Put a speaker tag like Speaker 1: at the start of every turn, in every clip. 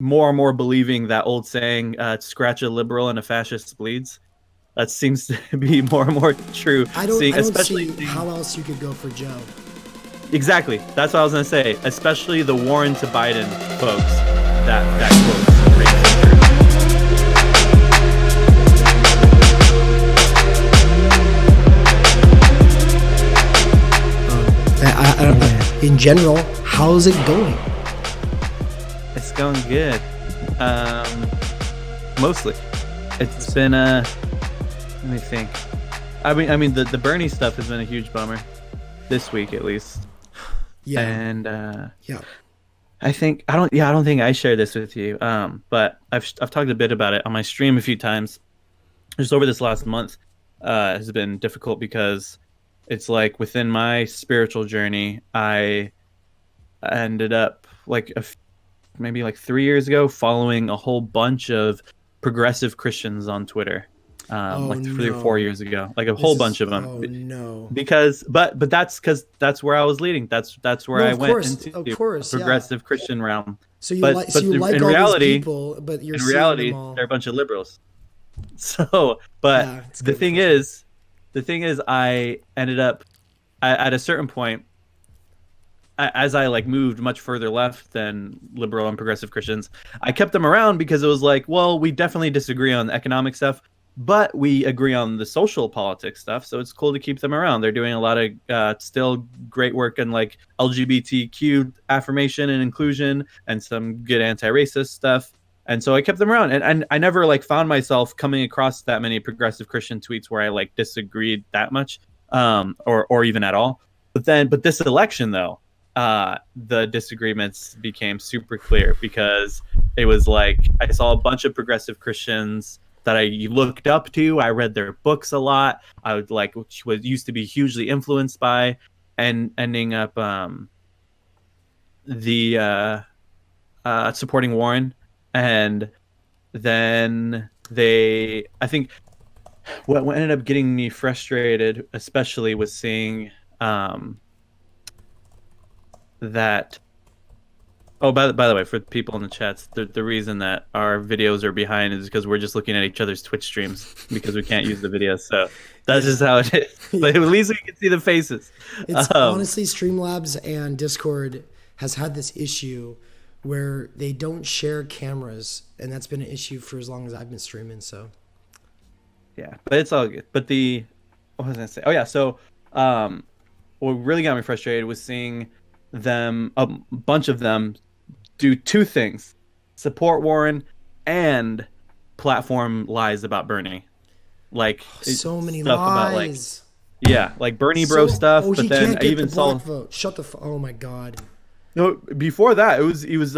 Speaker 1: more and more believing that old saying, "Scratch a liberal and a fascist bleeds." That seems to be more and more true.
Speaker 2: I don't
Speaker 1: Especially
Speaker 2: see how else you could go for Joe.
Speaker 1: exactly. That's what I was gonna say. Especially the Warren to Biden folks. That quote
Speaker 2: In general, how's it going?
Speaker 1: It's going good. Mostly, it's been let me think. I mean, the Bernie stuff has been a huge bummer this week, at least.
Speaker 2: Yeah.
Speaker 1: And
Speaker 2: Yeah.
Speaker 1: I don't think I shared this with you. But I've talked a bit about it on my stream a few times. Just over this last month, has been difficult because it's like within my spiritual journey, I ended up like maybe like 3 years ago following a whole bunch of progressive Christians on Twitter. Like 3 or 4 years ago, like a whole bunch of them.
Speaker 2: Oh no.
Speaker 1: But that's where I was leading. That's where
Speaker 2: No,
Speaker 1: I
Speaker 2: of
Speaker 1: went
Speaker 2: course,
Speaker 1: into
Speaker 2: of
Speaker 1: the
Speaker 2: course, yeah.
Speaker 1: progressive Christian realm.
Speaker 2: So you
Speaker 1: But
Speaker 2: like
Speaker 1: but
Speaker 2: in
Speaker 1: in reality,
Speaker 2: these people, but you're
Speaker 1: in
Speaker 2: seeing
Speaker 1: reality,
Speaker 2: them all.
Speaker 1: they're a bunch of liberals. So, but
Speaker 2: Yeah, it's
Speaker 1: the
Speaker 2: good
Speaker 1: thing
Speaker 2: for sure.
Speaker 1: is, I ended up at a certain point, as I like moved much further left than liberal and progressive Christians, I kept them around because it was like, well, we definitely disagree on the economic stuff, but we agree on the social politics stuff. So it's cool to keep them around. They're doing a lot of still great work in like LGBTQ affirmation and inclusion and some good anti-racist stuff. And so I kept them around, and I never like found myself coming across that many progressive Christian tweets where I like disagreed that much, or even at all. But this election though, the disagreements became super clear because it was like I saw a bunch of progressive Christians that I looked up to. I read their books a lot. I would like, which was used to be hugely influenced by, and ending up the supporting Warren. And then I think what ended up getting me frustrated, especially, was seeing that. Oh, by the way, for people in the chats, the reason that our videos are behind is because we're just looking at each other's Twitch streams because we can't use the videos. So that's just how it is. But at least we can see the faces.
Speaker 2: It's honestly, Streamlabs and Discord has had this issue where they don't share cameras, and that's been an issue for as long as I've been streaming. So
Speaker 1: yeah, but it's all good. But what was I gonna say? Oh yeah, so what really got me frustrated was seeing a bunch of them do two things: support Warren and platform lies about Bernie. Like
Speaker 2: so many
Speaker 1: stuff about like
Speaker 2: lies.
Speaker 1: like Bernie bro stuff.
Speaker 2: Oh,
Speaker 1: But
Speaker 2: he
Speaker 1: then
Speaker 2: can't
Speaker 1: I
Speaker 2: get
Speaker 1: even
Speaker 2: the
Speaker 1: saw
Speaker 2: black vote. Shut the. Oh my god.
Speaker 1: no before that he was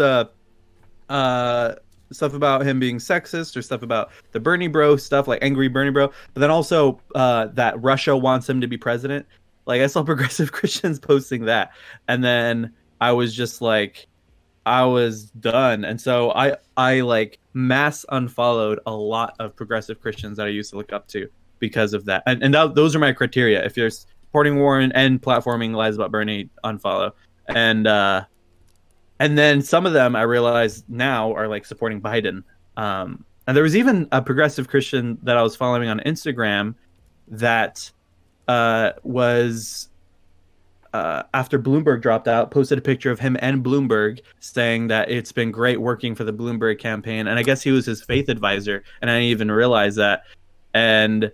Speaker 1: stuff about him being sexist or stuff about the Bernie bro stuff, like angry Bernie bro. But then also that Russia wants him to be president. Like I saw progressive Christians posting that, and then I was just like, I was done. And so I like mass unfollowed a lot of progressive Christians that I used to look up to because of that. And those are my criteria. If you're supporting Warren and platforming lies about Bernie, unfollow. And then some of them I realize now are like supporting Biden. And there was even a progressive Christian that I was following on Instagram that was after Bloomberg dropped out, posted a picture of him and Bloomberg saying that it's been great working for the Bloomberg campaign. And I guess he was his faith advisor, and I didn't even realize that. And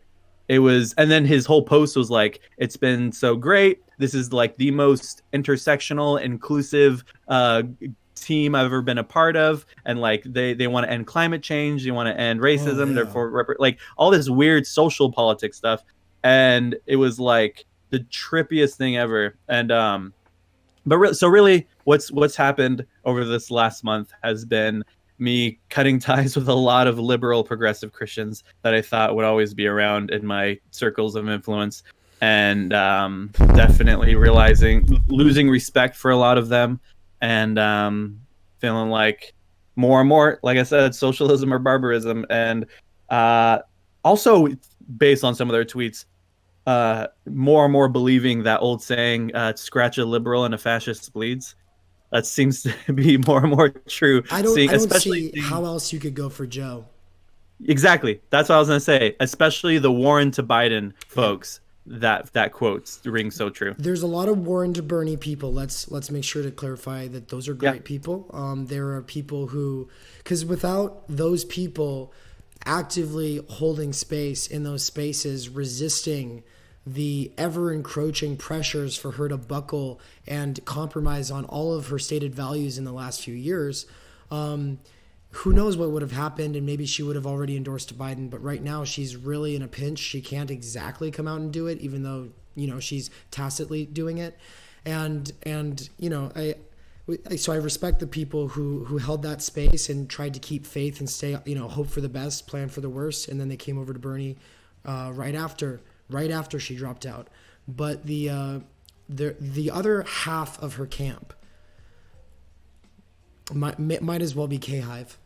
Speaker 1: and then his whole post was like, it's been so great. This is like the most intersectional, inclusive team I've ever been a part of. And like they want to end climate change, they want to end racism, therefore like all this weird social politics stuff. And it was like the trippiest thing ever. And so really what's happened over this last month has been me cutting ties with a lot of liberal progressive Christians that I thought would always be around in my circles of influence, and definitely losing respect for a lot of them, and feeling like more and more, like I said, socialism or barbarism. And also based on some of their tweets, more and more believing that old saying, scratch a liberal and a fascist bleeds. That seems to be more and more true.
Speaker 2: I
Speaker 1: Seeing,
Speaker 2: don't
Speaker 1: especially
Speaker 2: see how else you could go for Joe.
Speaker 1: exactly. That's what I was gonna say. Especially the Warren to Biden
Speaker 2: Yeah.
Speaker 1: folks. That quote rings so true.
Speaker 2: There's a lot of Warren to Bernie people. Let's make sure to clarify that those are
Speaker 1: Yeah.
Speaker 2: great people. There are people who, because without those people actively holding space in those spaces, resisting the ever encroaching pressures for her to buckle and compromise on all of her stated values in the last few years, who knows what would have happened, and maybe she would have already endorsed Biden. But right now she's really in a pinch. She can't exactly come out and do it, even though, she's tacitly doing it. And so I respect the people who held that space and tried to keep faith and stay, hope for the best, plan for the worst. And then they came over to Bernie right after she dropped out. But the other half of her camp might as well be K-Hive.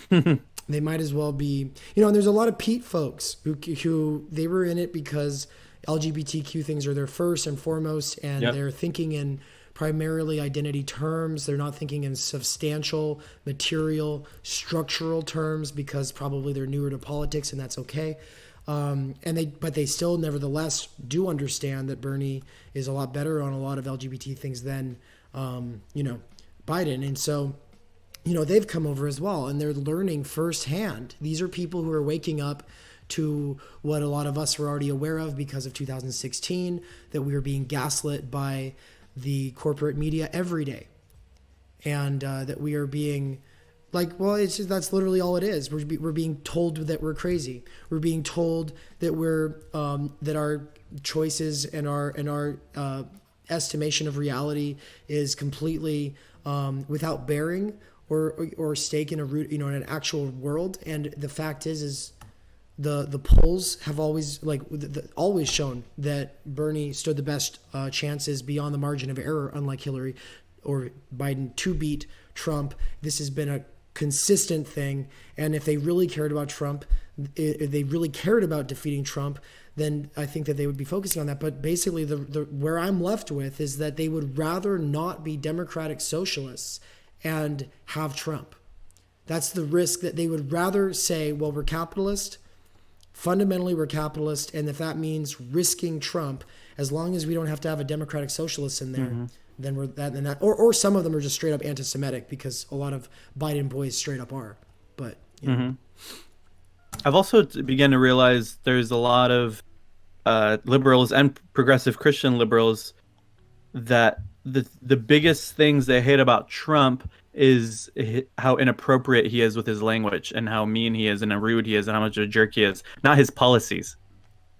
Speaker 2: They might as well be, and there's a lot of Pete folks who they were in it because LGBTQ things are their first and foremost, and
Speaker 1: Yep.
Speaker 2: they're thinking in primarily identity terms. They're not thinking in substantial, material, structural terms because probably they're newer to politics, and that's okay. But they still nevertheless do understand that Bernie is a lot better on a lot of LGBT things than, Biden. And so, they've come over as well, and they're learning firsthand. These are people who are waking up to what a lot of us were already aware of because of 2016, that we were being gaslit by the corporate media every day. And that we are being that's literally all it is. We're being told that we're crazy. We're being told that that our choices and our estimation of reality is completely without bearing or stake in in an actual world. And the fact is the polls have always always shown that Bernie stood the best chances beyond the margin of error, unlike Hillary or Biden, to beat Trump. This has been a consistent thing. And if they really cared about Trump, if they really cared about defeating Trump, then I think that they would be focusing on that. But basically, the where I'm left with is that they would rather not be democratic socialists and have Trump. That's the risk, that they would rather say, well, we're capitalist. Fundamentally, we're capitalist. And if that means risking Trump, as long as we don't have to have a democratic socialist in there, then we're that and that. Or some of them are just straight up anti-Semitic, because a lot of Biden boys straight up are. But,
Speaker 1: I've also begun to realize there's a lot of liberals and progressive Christian liberals that the biggest things they hate about Trump is how inappropriate he is with his language and how mean he is and how rude he is and how much of a jerk he is, not his policies.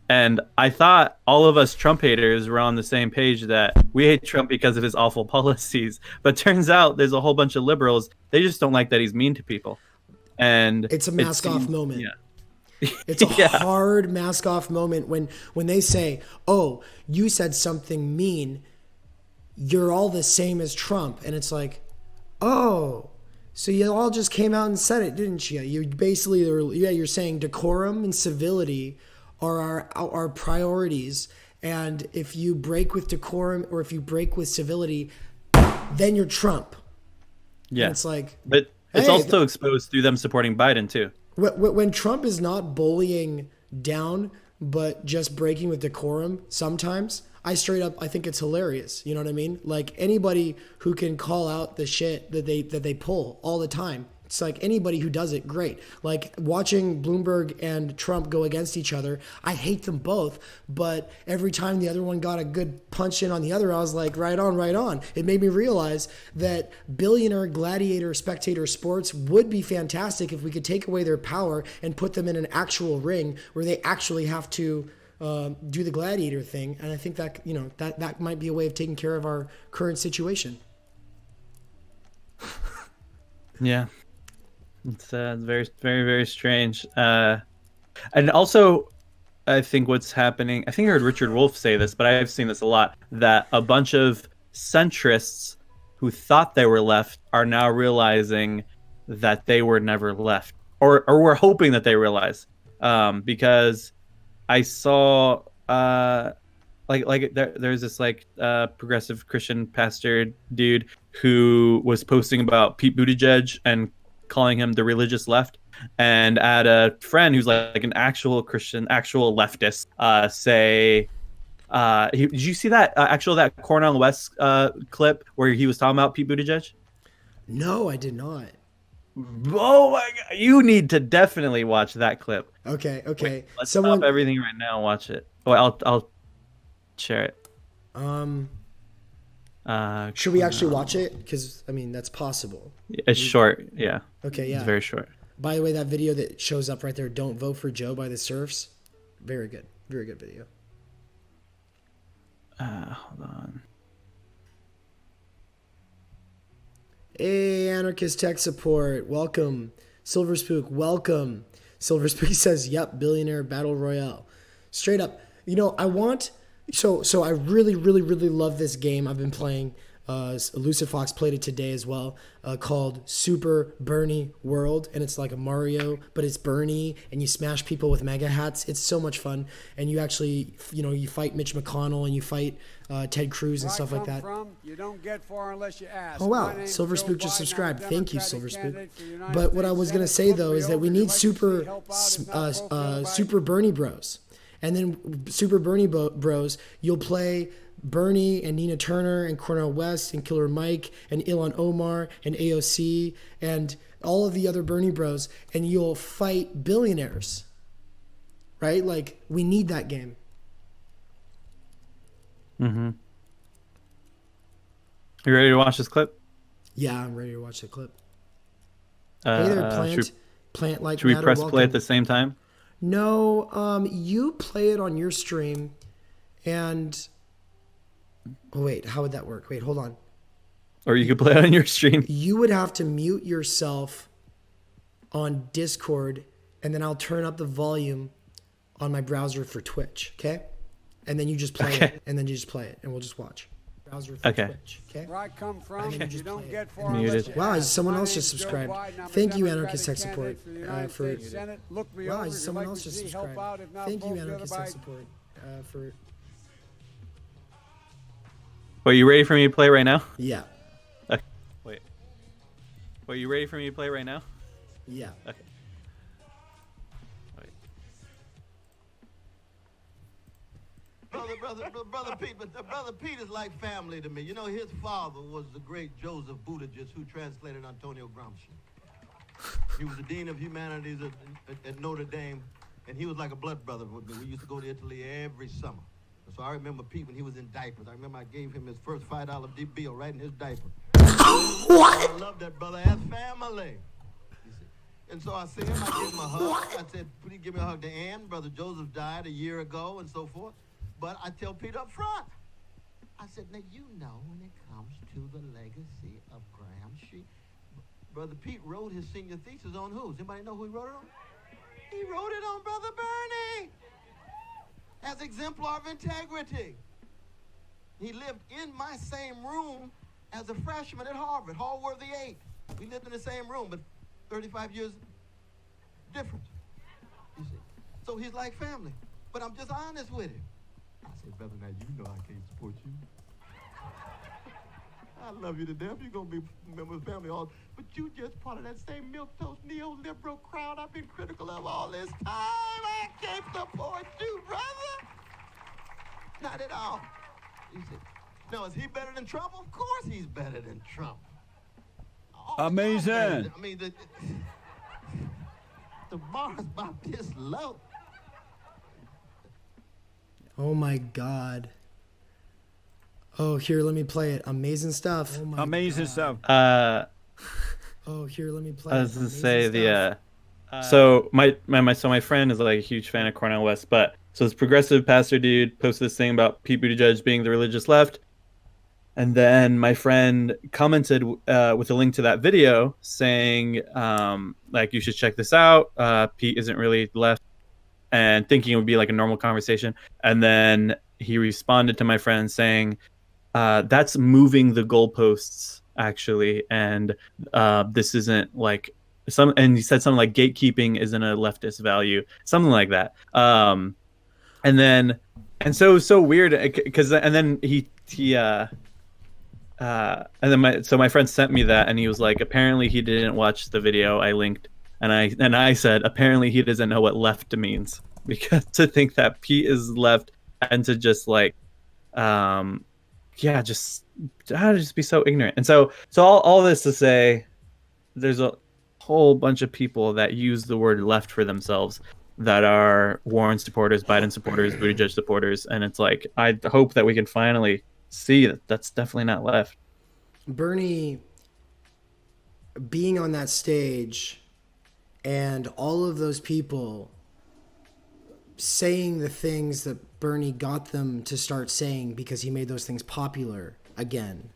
Speaker 1: And I thought all of us Trump haters were on the same page, that we hate Trump because of his awful policies. But turns out there's a whole bunch of liberals, they just don't like that he's mean to people. And
Speaker 2: it's a mask off moment.
Speaker 1: Yeah.
Speaker 2: It's a hard mask off moment when they say, oh, you said something mean, you're all the same as Trump. And it's like, oh, so you all just came out and said it, didn't you? You basically, you're saying decorum and civility are our priorities. And if you break with decorum or if you break with civility, then you're Trump.
Speaker 1: Yeah.
Speaker 2: And it's like,
Speaker 1: but it's also exposed through them supporting Biden too.
Speaker 2: When Trump is not bullying down, but just breaking with decorum sometimes, I think it's hilarious. You know what I mean? Like, anybody who can call out the shit that they pull all the time. It's like, anybody who does it, great. Like, watching Bloomberg and Trump go against each other, I hate them both. But every time the other one got a good punch in on the other, I was like, right on, right on. It made me realize that billionaire gladiator spectator sports would be fantastic if we could take away their power and put them in an actual ring where they actually have to do the gladiator thing. And I think that, that might be a way of taking care of our current situation.
Speaker 1: Yeah. It's very, very, very strange. And also, I think what's happening, I think I heard Richard Wolff say this, but I've seen this a lot, that a bunch of centrists who thought they were left are now realizing that they were never left, or were hoping that they realize. Because I saw there's this progressive Christian pastor dude who was posting about Pete Buttigieg and calling him the religious left, and had a friend who's like an actual Christian, actual leftist, say, did you see that that Cornel West clip where he was talking about Pete Buttigieg?
Speaker 2: No, I did not.
Speaker 1: Oh my god, you need to definitely watch that clip.
Speaker 2: Okay.
Speaker 1: Wait, let's stop everything right now and watch it. Oh, I'll share it.
Speaker 2: Should we actually watch it? Because I mean, that's possible.
Speaker 1: It's short, yeah.
Speaker 2: Okay, yeah.
Speaker 1: It's very short.
Speaker 2: By the way, that video that shows up right there, "Don't Vote for Joe" by the Surfs, very good video.
Speaker 1: Hold on.
Speaker 2: Hey, Anarchist Tech Support, welcome. Silver Spook, welcome. Silver Spook says, "Yep, billionaire battle royale." Straight up, I want. So I really love this game I've been playing. Elusive Fox played it today as well, called Super Bernie World, and it's like a Mario, but it's Bernie, and you smash people with mega hats. It's so much fun, and you actually, you fight Mitch McConnell, and you fight Ted Cruz and stuff like that.
Speaker 3: You don't get far unless you ask.
Speaker 2: Oh wow, Silver Spook just subscribed. Thank you, Silver Spook. But what I was gonna say though is that we need super Bernie Bros, and then Super Bernie Bros. You'll play Bernie and Nina Turner and Cornel West and Killer Mike and Ilhan Omar and AOC and all of the other Bernie Bros, and you'll fight billionaires, right? Like, we need that game.
Speaker 1: Mm-hmm. You ready to watch this clip?
Speaker 2: Yeah, I'm ready to watch the clip. Hey there, Plant like
Speaker 1: should we
Speaker 2: matter,
Speaker 1: press
Speaker 2: welcome.
Speaker 1: play at the same time?
Speaker 2: No, you play it on your stream, and oh wait, how would that work? Wait, hold on.
Speaker 1: Or you could play it on your stream.
Speaker 2: You would have to mute yourself on Discord, and then I'll turn up the volume on my browser for Twitch, okay? And then you just play it, and then you just play it, and we'll just watch. Browser for Twitch, okay?
Speaker 3: Where I come from, you don't get far
Speaker 1: Muted.
Speaker 2: Wow, someone else just subscribed. Thank you, Anarchist Tech Support, for. Wow, someone else just subscribed. Thank you, Anarchist Tech Support, for.
Speaker 1: Wait, you ready for me to play right now?
Speaker 2: Yeah.
Speaker 1: Okay. Wait. Wait, you ready for me to play right now?
Speaker 2: Yeah.
Speaker 1: Okay. Wait.
Speaker 4: Brother Pete is like family to me. You know, his father was the great Joseph Buttigieg, who translated Antonio Gramsci. He was the dean of humanities at Notre Dame, and he was like a blood brother with me. We used to go to Italy every summer. So I remember Pete when he was in diapers. I remember I gave him his first $5 bill right in his diaper. What? I love that brother as family. You see. And so I see him, I give him a hug. I said, please give me a hug to Ann. Brother Joseph died a year ago and so forth. But I tell Pete up front. I said, now you know when it comes to the legacy of Gramsci, Brother Pete wrote his senior thesis on who? Does anybody know who he wrote it on? He wrote it on Brother Bernie. As exemplar of integrity. He lived in my same room as a freshman at Harvard, Hallworthy 8. We lived in the same room, but 35 years different. You see? So he's like family. But I'm just honest with him. I said, brother, now you know I can't support you. I love you to death. You're going to be a member of the family all. But you just part of that same milquetoast neoliberal crowd I've been critical of all this time. I can't support you, brother. Not at all. You see, no, is he better than Trump? Of course he's better than Trump.
Speaker 3: Amazing.
Speaker 4: I mean, the bar's about this low.
Speaker 2: Oh my God. Oh, here, let me play it. Amazing stuff. Oh my
Speaker 3: Amazing
Speaker 2: God.
Speaker 3: stuff.
Speaker 2: Oh, here, let me play
Speaker 1: I was
Speaker 2: it.
Speaker 1: gonna
Speaker 2: Amazing
Speaker 1: say
Speaker 2: stuff.
Speaker 1: so my friend is like a huge fan of Cornel West, but so this progressive pastor dude posted this thing about Pete Buttigieg being the religious left, and then my friend commented with a link to that video saying like, you should check this out. Pete isn't really left, and thinking it would be like a normal conversation, and then he responded to my friend saying, that's moving the goalposts actually, and this isn't like and he said something like gatekeeping isn't a leftist value, something like that. And so weird, because and then he and then my friend sent me that, and he was like, apparently he didn't watch the video I linked, and I said apparently he doesn't know what left means, because to think that Pete is left and to just like, yeah, just how to just be so ignorant. And so all this to say, there's a whole bunch of people that use the word left for themselves that are Warren supporters, Biden supporters, Buttigieg supporters, and it's like I hope that we can finally see that that's definitely not left.
Speaker 2: Bernie being on that stage and all of those people saying the things that Bernie got them to start saying because he made those things popular again,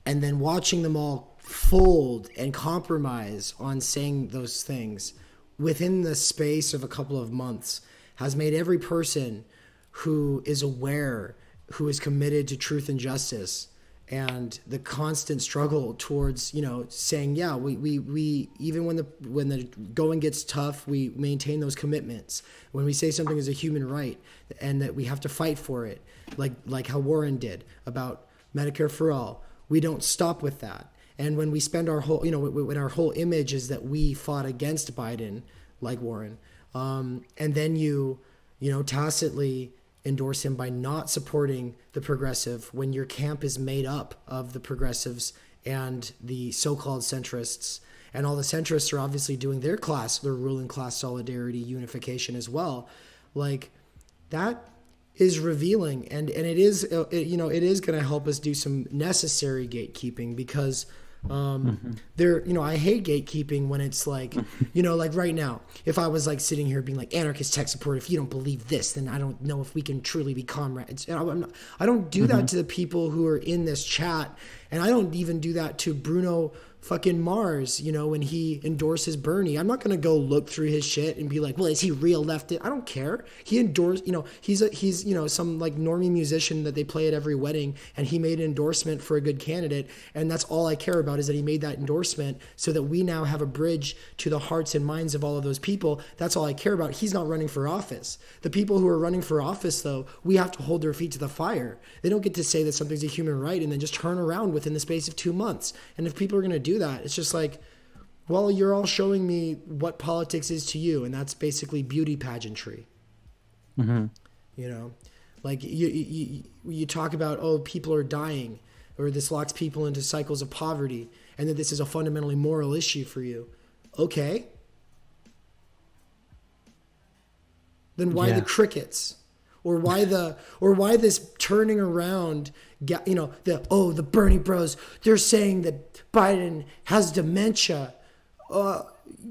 Speaker 2: and then watching them all fold and compromise on saying those things within the space of a couple of months has made every person who is aware, who is committed to truth and justice and the constant struggle towards, saying, yeah, we even when the going gets tough, we maintain those commitments. When we say something is a human right and that we have to fight for it, like how Warren did about Medicare for all, we don't stop with that. And when we spend our whole, when our whole image is that we fought against Biden, like Warren, and then you tacitly endorse him by not supporting the progressive when your camp is made up of the progressives and the so-called centrists, and all the centrists are obviously doing their ruling class solidarity unification as well. Like, that is revealing, and it is it is going to help us do some necessary gatekeeping, because I hate gatekeeping when it's like, like right now, if I was like sitting here being like anarchist tech support, if you don't believe this, then I don't know if we can truly be comrades. And I don't do that to the people who are in this chat. And I don't even do that to Bruno fucking Mars, when he endorses Bernie. I'm not going to go look through his shit and be like, well, is he real leftist? I don't care. He endorsed, he's some like normie musician that they play at every wedding, and he made an endorsement for a good candidate. And that's all I care about, is that he made that endorsement so that we now have a bridge to the hearts and minds of all of those people. That's all I care about. He's not running for office. The people who are running for office, though, we have to hold their feet to the fire. They don't get to say that something's a human right and then just turn around within the space of 2 months. And if people are going to do that, it's just like, well, you're all showing me what politics is to you, and that's basically beauty pageantry. Like you talk about, oh, people are dying, or this locks people into cycles of poverty, and that this is a fundamentally moral issue for you. Okay, then why the crickets? Or why this turning around, the Bernie bros, they're saying that Biden has dementia.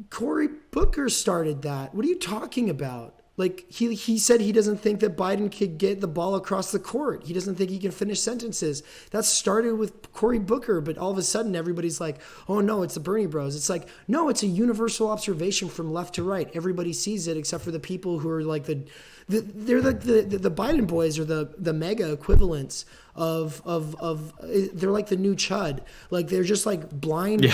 Speaker 2: Cory Booker started that. What are you talking about? Like, he said he doesn't think that Biden could get the ball across the court. He doesn't think he can finish sentences. That started with Cory Booker, but all of a sudden everybody's like, oh no, it's the Bernie bros. It's like, no, it's a universal observation from left to right. Everybody sees it except for the people who are like they're like the Biden boys are the mega equivalents of they're like the new Chud. Like, they're just like blind.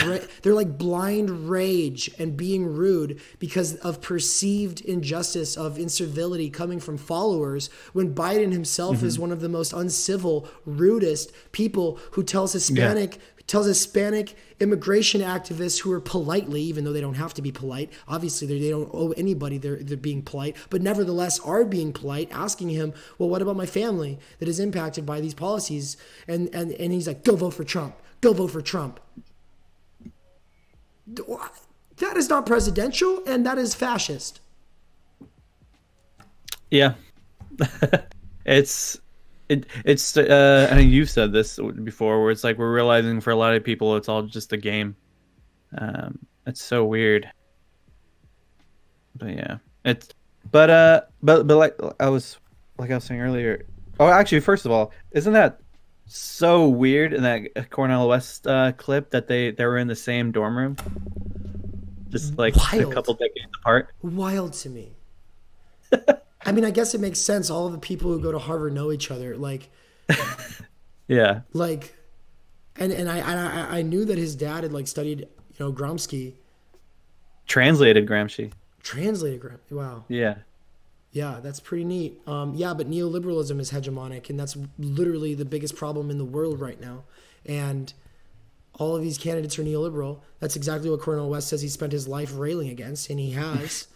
Speaker 2: They're like blind rage and being rude because of perceived injustice, of incivility coming from followers, when Biden himself is one of the most uncivil, rudest people who tells Hispanic immigration activists who are politely, even though they don't have to be polite, obviously they don't owe anybody, they're being polite, but nevertheless are being polite, asking him, well, what about my family that is impacted by these policies? And he's like, go vote for Trump. Go vote for Trump. That is not presidential, and that is fascist.
Speaker 1: Yeah. It's I mean, you've said this before, where it's like we're realizing for a lot of people it's all just a game. It's so weird. But yeah, but like I was saying earlier. Oh, actually, first of all, isn't that so weird in that Cornel West clip that they were in the same dorm room, just like a couple decades apart?
Speaker 2: Wild to me. I mean, I guess it makes sense. All of the people who go to Harvard know each other. Like,
Speaker 1: yeah.
Speaker 2: Like, and I knew that his dad had like studied, Gramsci.
Speaker 1: Translated Gramsci. Wow.
Speaker 2: Yeah, that's pretty neat. But neoliberalism is hegemonic, and that's literally the biggest problem in the world right now. And all of these candidates are neoliberal. That's exactly what Cornel West says he spent his life railing against, and he has.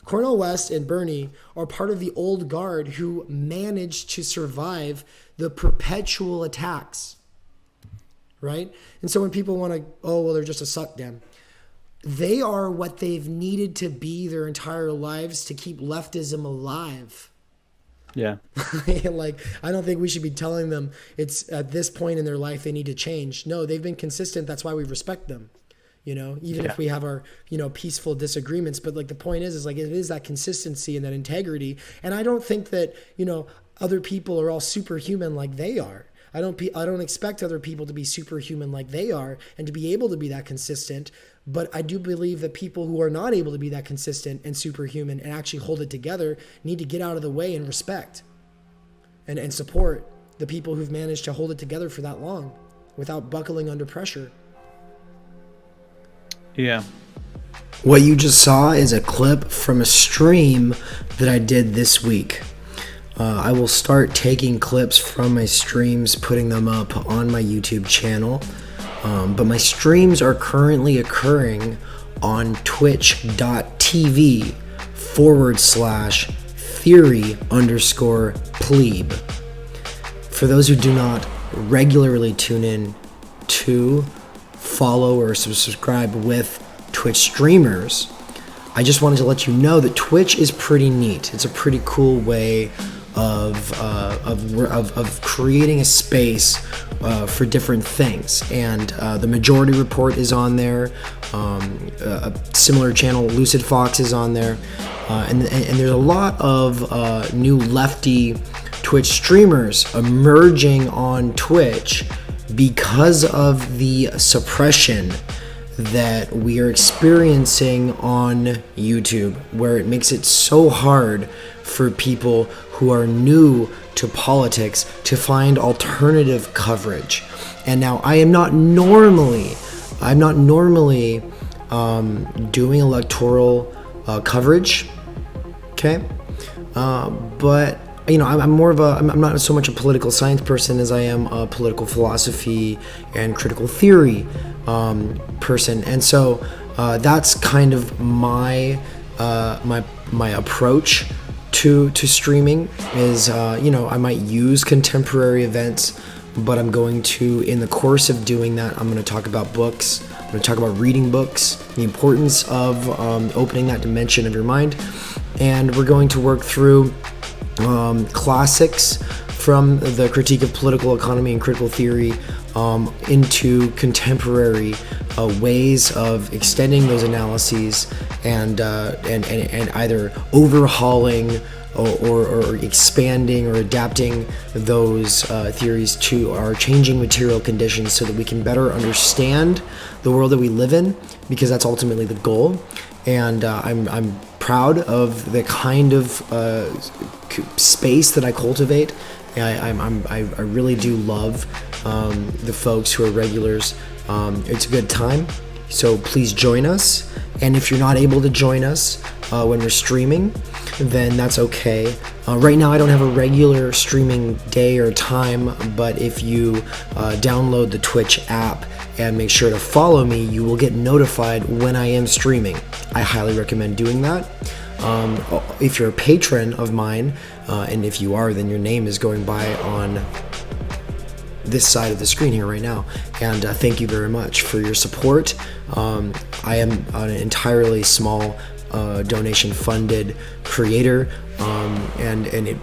Speaker 2: Cornel West and Bernie are part of the old guard who managed to survive the perpetual attacks, right? And so when people want to, oh, well, they're just a suck dem. They are what they've needed to be their entire lives to keep leftism alive.
Speaker 1: Yeah.
Speaker 2: Like, I don't think we should be telling them it's at this point in their life they need to change. No, they've been consistent. That's why we respect them. Even if we have our, peaceful disagreements. But like the point is like, it is that consistency and that integrity. And I don't think that, other people are all superhuman like they are. I don't expect other people to be superhuman like they are and to be able to be that consistent. But I do believe that people who are not able to be that consistent and superhuman and actually hold it together need to get out of the way and respect and support the people who've managed to hold it together for that long without buckling under pressure.
Speaker 1: Yeah.
Speaker 2: What you just saw is a clip from a stream that I did this week. I will start taking clips from my streams, putting them up on my YouTube channel. But my streams are currently occurring on twitch.tv/theory_plebe. For those who do not regularly tune in to follow or subscribe with Twitch streamers, I just wanted to let you know that Twitch is pretty neat. It's a pretty cool way of creating a space for different things. And the Majority Report is on there. A similar channel, Lucid Fox, is on there. And there's a lot of new lefty Twitch streamers emerging on Twitch because of the suppression that we are experiencing on YouTube, where it makes it so hard for people who are new to politics to find alternative coverage. And now I'm not normally doing electoral coverage, okay? But I'm not so much a political science person as I am a political philosophy and critical theory person. And so that's kind of my approach to streaming is, I might use contemporary events, but I'm going to, in the course of doing that, I'm going to talk about books. I'm going to talk about reading books, the importance of opening that dimension of your mind. And we're going to work through classics from the critique of political economy and critical theory into contemporary ways of extending those analyses and either overhauling or expanding or adapting those theories to our changing material conditions so that we can better understand the world that we live in, because that's ultimately the goal. And I'm proud of the kind of space that I cultivate. I really do love the folks who are regulars. It's a good time, so please join us. And if you're not able to join us when we're streaming, then that's okay. Right now I don't have a regular streaming day or time, but if you download the Twitch app and make sure to follow me, you will get notified when I am streaming. I highly recommend doing that. If you're a patron of mine, and if you are, then your name is going by on this side of the screen here right now. And thank you very much for your support. I am an entirely small donation funded creator, and it,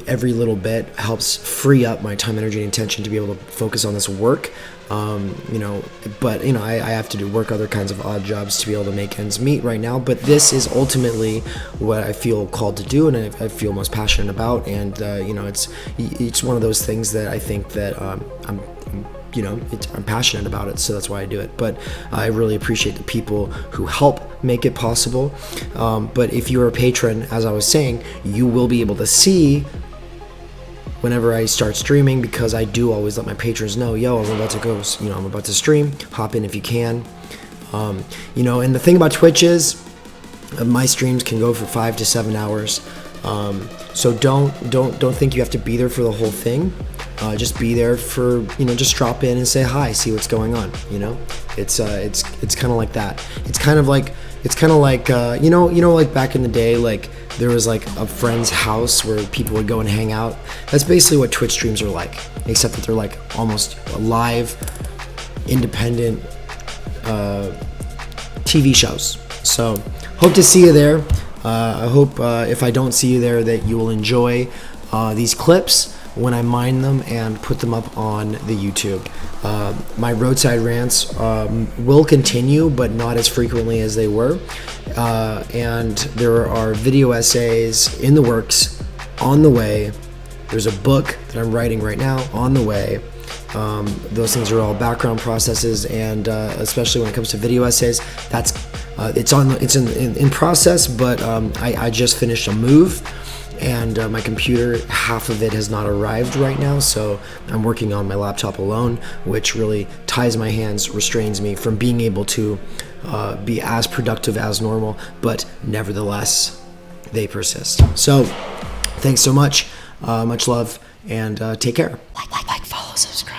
Speaker 2: every little bit helps free up my time, energy, and attention to be able to focus on this work. But I have to work other kinds of odd jobs to be able to make ends meet right now. But this is ultimately what I feel called to do, and I feel most passionate about. And it's one of those things that I think that I'm passionate about it, so that's why I do it. But I really appreciate the people who help make it possible. But if you're a patron, as I was saying, you will be able to see whenever I start streaming, because I do always let my patrons know, I'm about to go, I'm about to stream, hop in if you can. And the thing about Twitch is my streams can go for 5 to 7 hours. So don't think you have to be there for the whole thing. just be there for, just drop in and say hi, see what's going on. It's kind of like that. It's kind of like like back in the day, like there was like a friend's house where people would go and hang out. That's basically what Twitch streams are like, except that they're like almost live, independent TV shows. So hope to see you there. I hope if I don't see you there that you will enjoy these clips when I mine them and put them up on the YouTube. My roadside rants will continue, but not as frequently as they were. And there are video essays in the works, on the way. There's a book that I'm writing right now, on the way. Those things are all background processes, and especially when it comes to video essays, it's in process. But I just finished a move, and my computer, half of it has not arrived right now, so I'm working on my laptop alone, which really ties my hands, restrains me from being able to be as productive as normal, but nevertheless, they persist. So, thanks so much, much love, and take care. Like, follow, subscribe.